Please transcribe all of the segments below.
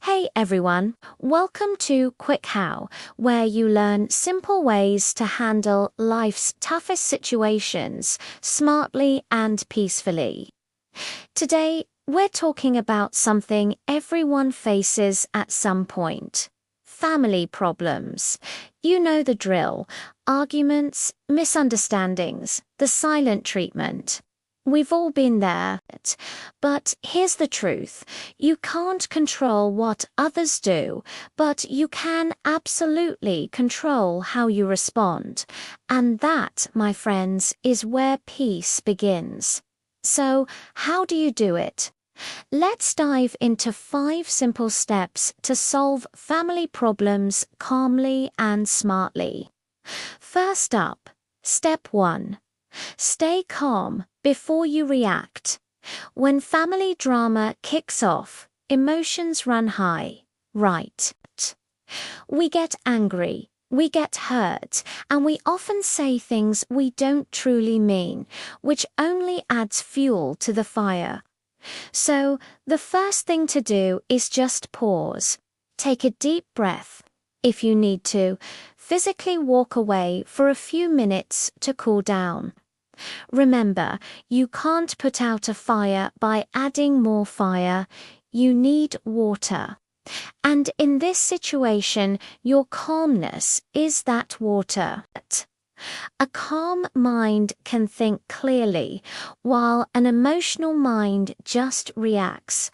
Hey everyone, welcome to QuickHow, where you learn simple ways to handle life's toughest situations smartly and peacefully. Today, we're talking about something everyone faces at some point. Family problems. You know the drill. Arguments, misunderstandings, the silent treatment. We've all been there. But here's the truth. You can't control what others do, but you can absolutely control how you respond. And that, my friends, is where peace begins. So, how do you do it? Let's dive into 5 simple steps to solve family problems calmly and smartly. First up, step 1. Stay calm before you react. When family drama kicks off, emotions run high, right? We get angry, we get hurt, and we often say things we don't truly mean, which only adds fuel to the fire. So, the first thing to do is just pause. Take a deep breath. If you need to, physically walk away for a few minutes to cool down. Remember, you can't put out a fire by adding more fire. You need water. And in this situation, your calmness is that water. A calm mind can think clearly, while an emotional mind just reacts.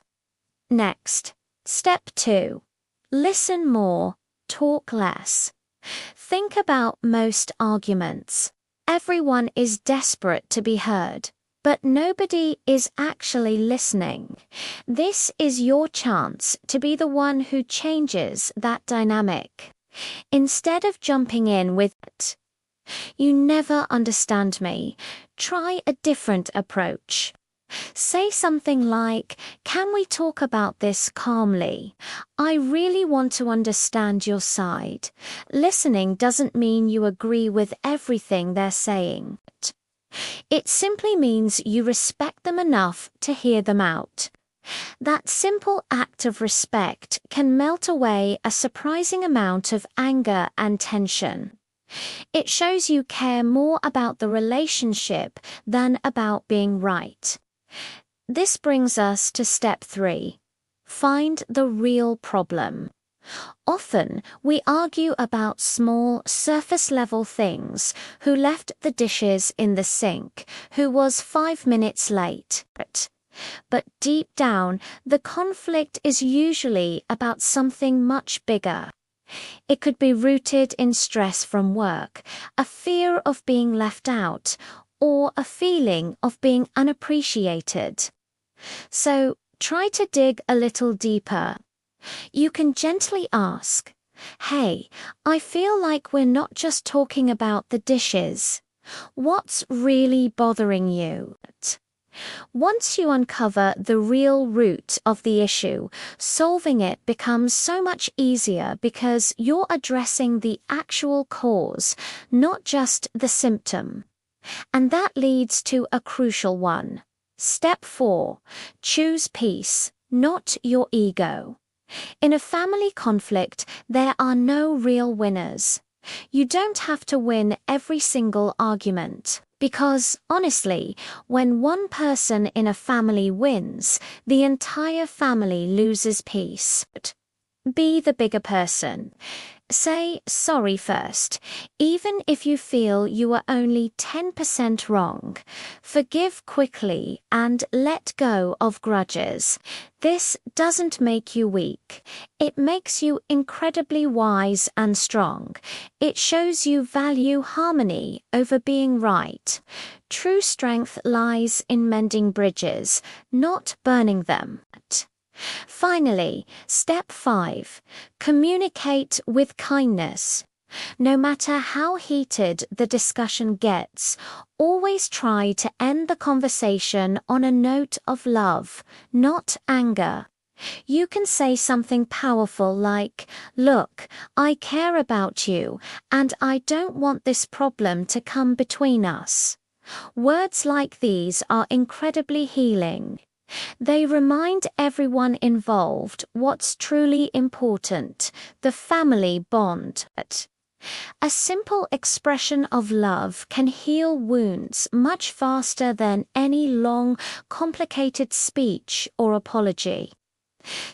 Next, step 2. Listen more, talk less. Think about most arguments. Everyone is desperate to be heard, but nobody is actually listening. This is your chance to be the one who changes that dynamic. Instead of jumping in with, "You never understand me," try a different approach. Say something like, "Can we talk about this calmly? I really want to understand your side." Listening doesn't mean you agree with everything they're saying. It simply means you respect them enough to hear them out. That simple act of respect can melt away a surprising amount of anger and tension. It shows you care more about the relationship than about being right. This brings us to step 3. Find the real problem. Often, we argue about small, surface-level things. Who left the dishes in the sink? Who was 5 minutes late? But deep down, the conflict is usually about something much bigger. It could be rooted in stress from work, a fear of being left out, or a feeling of being unappreciated. So, try to dig a little deeper. You can gently ask, "Hey, I feel like we're not just talking about the dishes. What's really bothering you?" Once you uncover the real root of the issue, solving it becomes so much easier because you're addressing the actual cause, not just the symptom. And that leads to a crucial one. Step 4. Choose peace, not your ego. In a family conflict, there are no real winners. You don't have to win every single argument. Because, honestly, when one person in a family wins, the entire family loses peace. Be the bigger person. Say sorry first, even if you feel you are only 10% wrong. Forgive quickly and let go of grudges. This doesn't make you weak. It makes you incredibly wise and strong. It shows you value harmony over being right. True strength lies in mending bridges, not burning them. Finally, step 5. Communicate with kindness. No matter how heated the discussion gets, always try to end the conversation on a note of love, not anger. You can say something powerful like, "Look, I care about you, and I don't want this problem to come between us." Words like these are incredibly healing. They remind everyone involved what's truly important, the family bond. A simple expression of love can heal wounds much faster than any long, complicated speech or apology.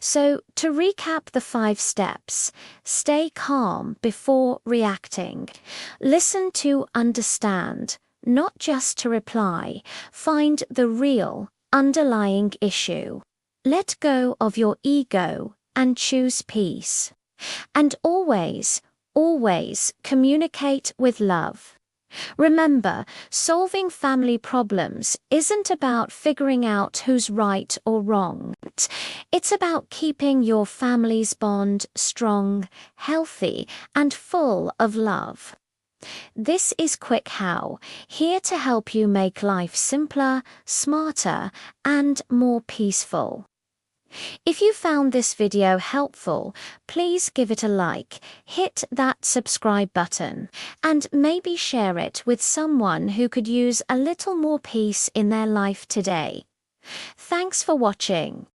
So, to recap the 5 steps, stay calm before reacting. Listen to understand, not just to reply. Find the real, underlying issue. Let go of your ego and choose peace. And always, always communicate with love. Remember, solving family problems isn't about figuring out who's right or wrong. It's about keeping your family's bond strong, healthy, and full of love. This is QuickHow, here to help you make life simpler, smarter, and more peaceful. If you found this video helpful, please give it a like, hit that subscribe button, and maybe share it with someone who could use a little more peace in their life today. Thanks for watching.